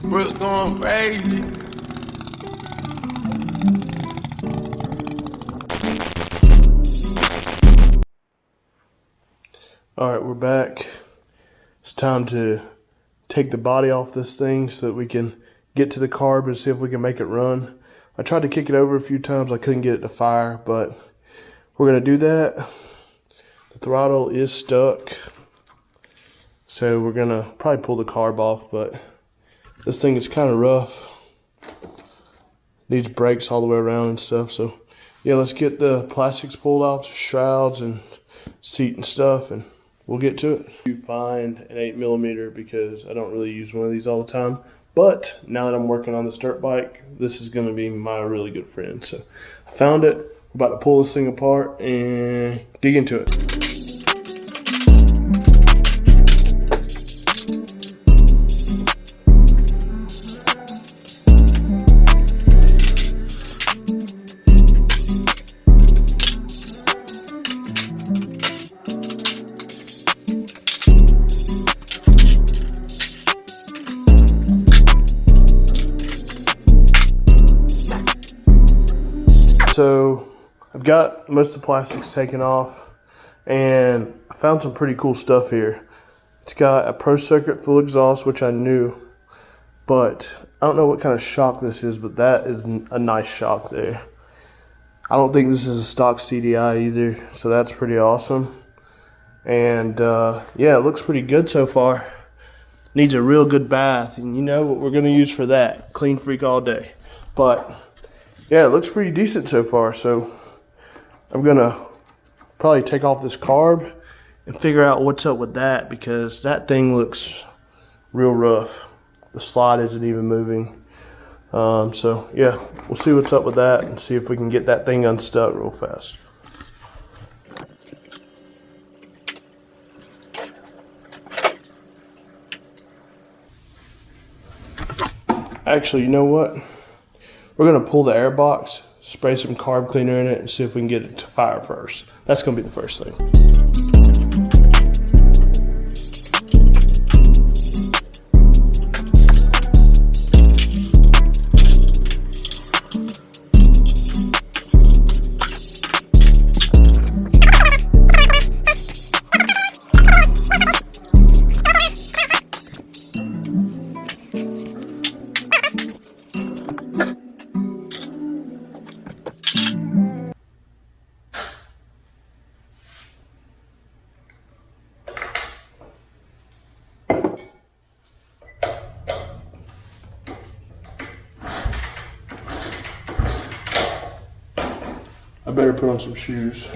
Brooke going crazy. Alright, we're back. It's time to take the body off this thing so that we can get to the carb and see if we can make it run. I tried to kick it over a few times. I couldn't get it to fire, but we're going to do that. The throttle is stuck, so we're going to probably pull the carb off, but this thing is kind of rough. Needs brakes all the way around and stuff. So yeah, let's get the plastics pulled out, shrouds and seat and stuff, and we'll get to it. You find an 8mm because I don't really use one of these all the time. But now that I'm working on this dirt bike, this is going to be my really good friend. So I found it. I'm about to pull this thing apart and dig into it. So I've got most of the plastics taken off, and I found some pretty cool stuff here. It's got a pro circuit full exhaust, which I knew, but I don't know what kind of shock this is, but that is a nice shock there. I don't think this is a stock CDI either, so that's pretty awesome. And yeah, it looks pretty good so far. Needs a real good bath, and you know what we're going to use for that. Clean freak all day. But yeah, it looks pretty decent so far, so I'm gonna probably take off this carb and figure out what's up with that, because that thing looks real rough. The slide isn't even moving. So yeah, we'll see what's up with that and see if we can get that thing unstuck real fast. Actually, you know what? We're going to pull the air box, spray some carb cleaner in it, and see if we can get it to fire first. That's going to be the first thing. I better put on some shoes.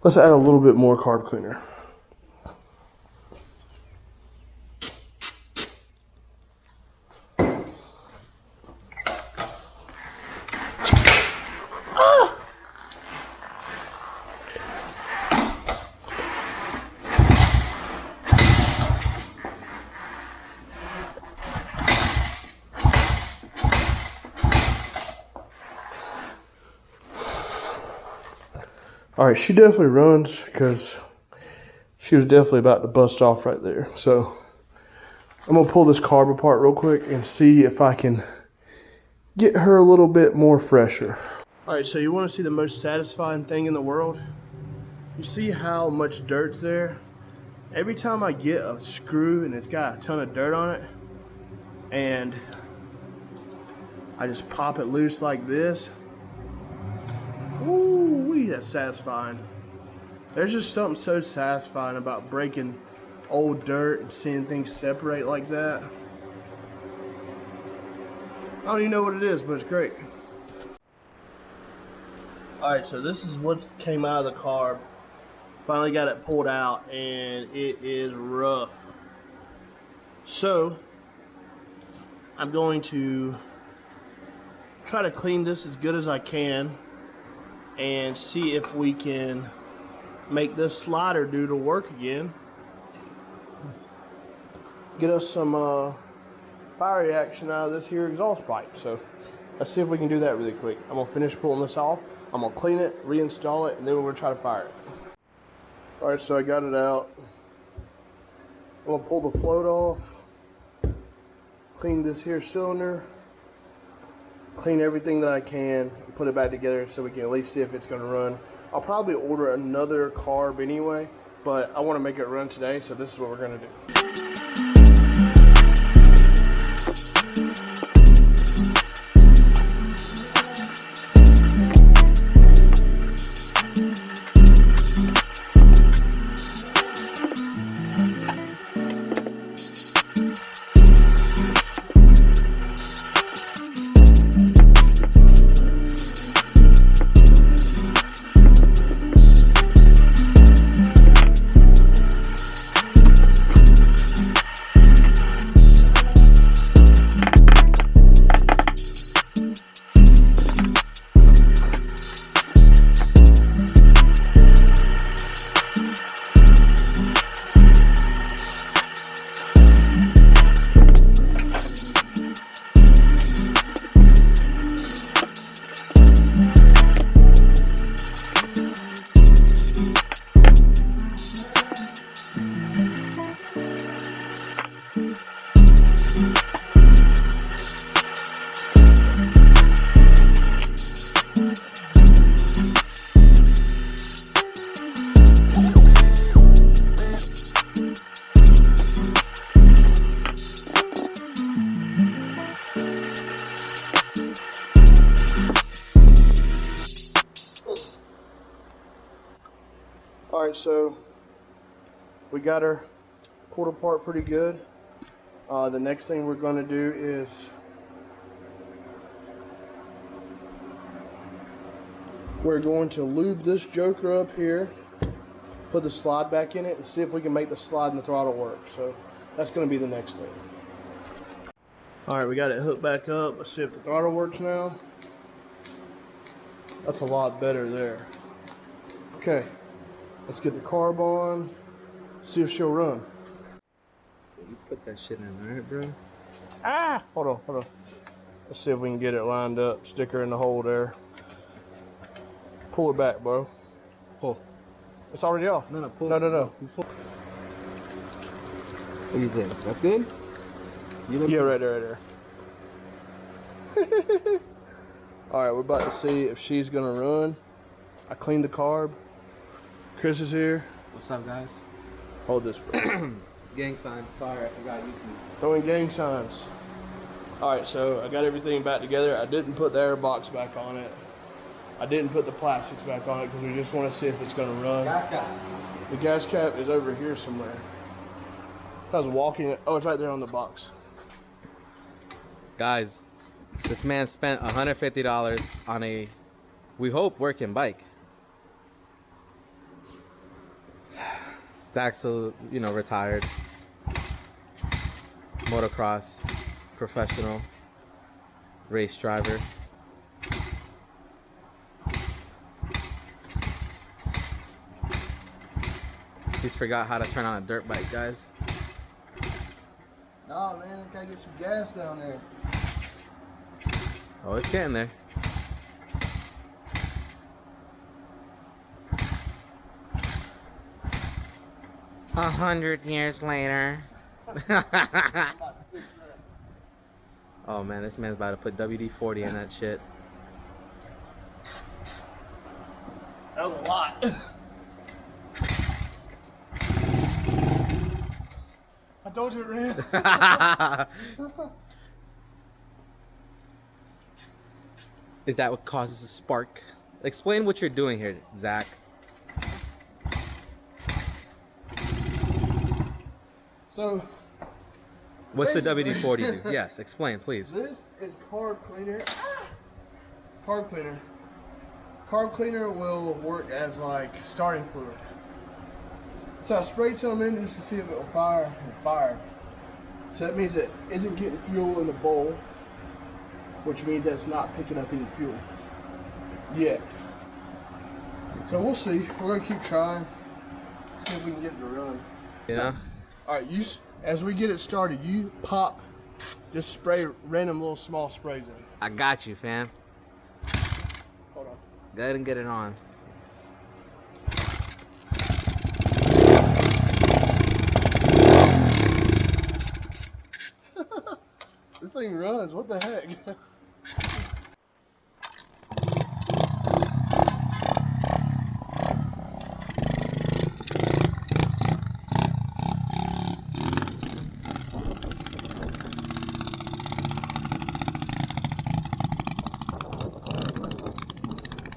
Let's add a little bit more carb cleaner. All right, she definitely runs because she was definitely about to bust off right there. So I'm gonna pull this carb apart real quick and see if I can get her a little bit more fresher. All right, so you wanna see the most satisfying thing in the world? You see how much dirt's there? Every time I get a screw and it's got a ton of dirt on it, and I just pop it loose like this, ooh, that's satisfying. There's just something so satisfying about breaking old dirt and seeing things separate like that. I don't even know what it is, but it's great. Alright, so this is what came out of the carb. Finally got it pulled out, and it is rough. So I'm going to try to clean this as good as I can and see if we can make this slider do the work again. get us some fire reaction out of this here exhaust pipe. So let's see if we can do that really quick. I'm gonna finish pulling this off. I'm gonna clean it, reinstall it, and then we're gonna try to fire it. All right, so I got it out. I'm gonna pull the float off, clean this here cylinder, clean everything that I can, and put it back together so we can at least see if it's gonna run. I'll probably order another carb anyway, but I wanna make it run today, so this is what we're gonna do. Alright, so we got her pulled apart pretty good. The next thing we're going to do is we're going to lube this joker up here, put the slide back in it, and see if we can make the slide and the throttle work. So that's going to be the next thing. Alright, we got it hooked back up. Let's see if the throttle works now. That's a lot better there. Okay. Let's get the carb on, see if she'll run. You put that shit in there, bro. Ah! Hold on. Let's see if we can get it lined up. Stick her in the hole there. Pull her back, bro. Pull. It's already off. No, pull. No. Pull. What do you think? That's good? Yeah, right there. Alright, we're about to see if she's gonna run. I cleaned the carb. Chris is here. What's up, guys? Hold this, bro. Gang signs. Sorry, I forgot YouTube. Throwing gang signs. Alright, so I got everything back together. I didn't put the air box back on it. I didn't put the plastics back on it because we just want to see if it's going to run. Gas cap. The gas cap is over here somewhere. I was walking it. Oh, it's right there on the box. Guys, this man spent $150 on a, we hope, working bike. Zach's, retired. Motocross professional race driver. He's forgot how to turn on a dirt bike, guys. Nah, man, I gotta get some gas down there. Oh, it's getting there. A 100 years later. Oh man, this man's about to put WD-40 in that shit. That was a lot. I told you it ran. Is that what causes a spark? Explain what you're doing here, Zach. So, what's the WD-40 do? Yes, explain, please. This is carb cleaner. Carb cleaner. Carb cleaner will work as like starting fluid. So I sprayed some in just to see if it will fire, and it fired. So that means it isn't getting fuel in the bowl, which means that it's not picking up any fuel yet. So we'll see. We're gonna keep trying, see if we can get it to run. Yeah. All right, as we get it started, you pop, just spray random little small sprays in. I got you, fam. Hold on. Go ahead and get it on. This thing runs, what the heck?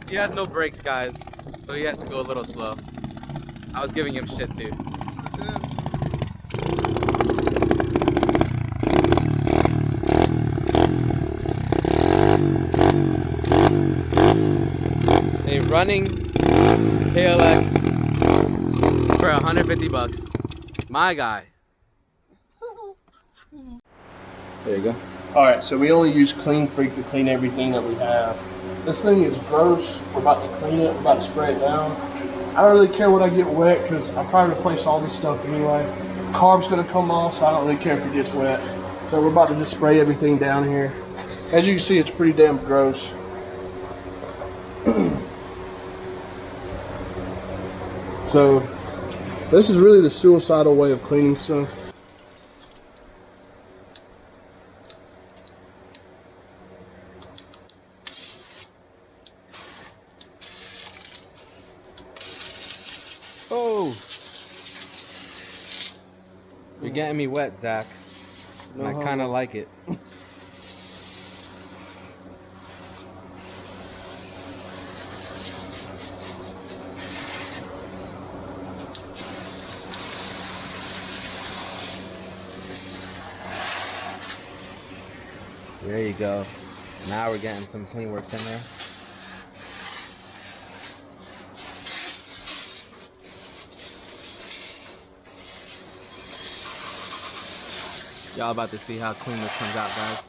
He has no brakes, guys, so he has to go a little slow. I was giving him shit too. A running KLX for 150 bucks. My guy. There you go. Alright, so we only use Clean Freak to clean everything that we have. This thing is gross. We're about to clean it. We're about to spray it down. I don't really care when I get wet because I probably replace all this stuff anyway. Carb's going to come off, so I don't really care if it gets wet. So we're about to just spray everything down here. As you can see, it's pretty damn gross. So this is really the suicidal way of cleaning stuff. Oh! You're getting me wet, Zach. And I kind of like it. There you go. Now we're getting some clean works in there. Y'all about to see how clean this comes out, guys.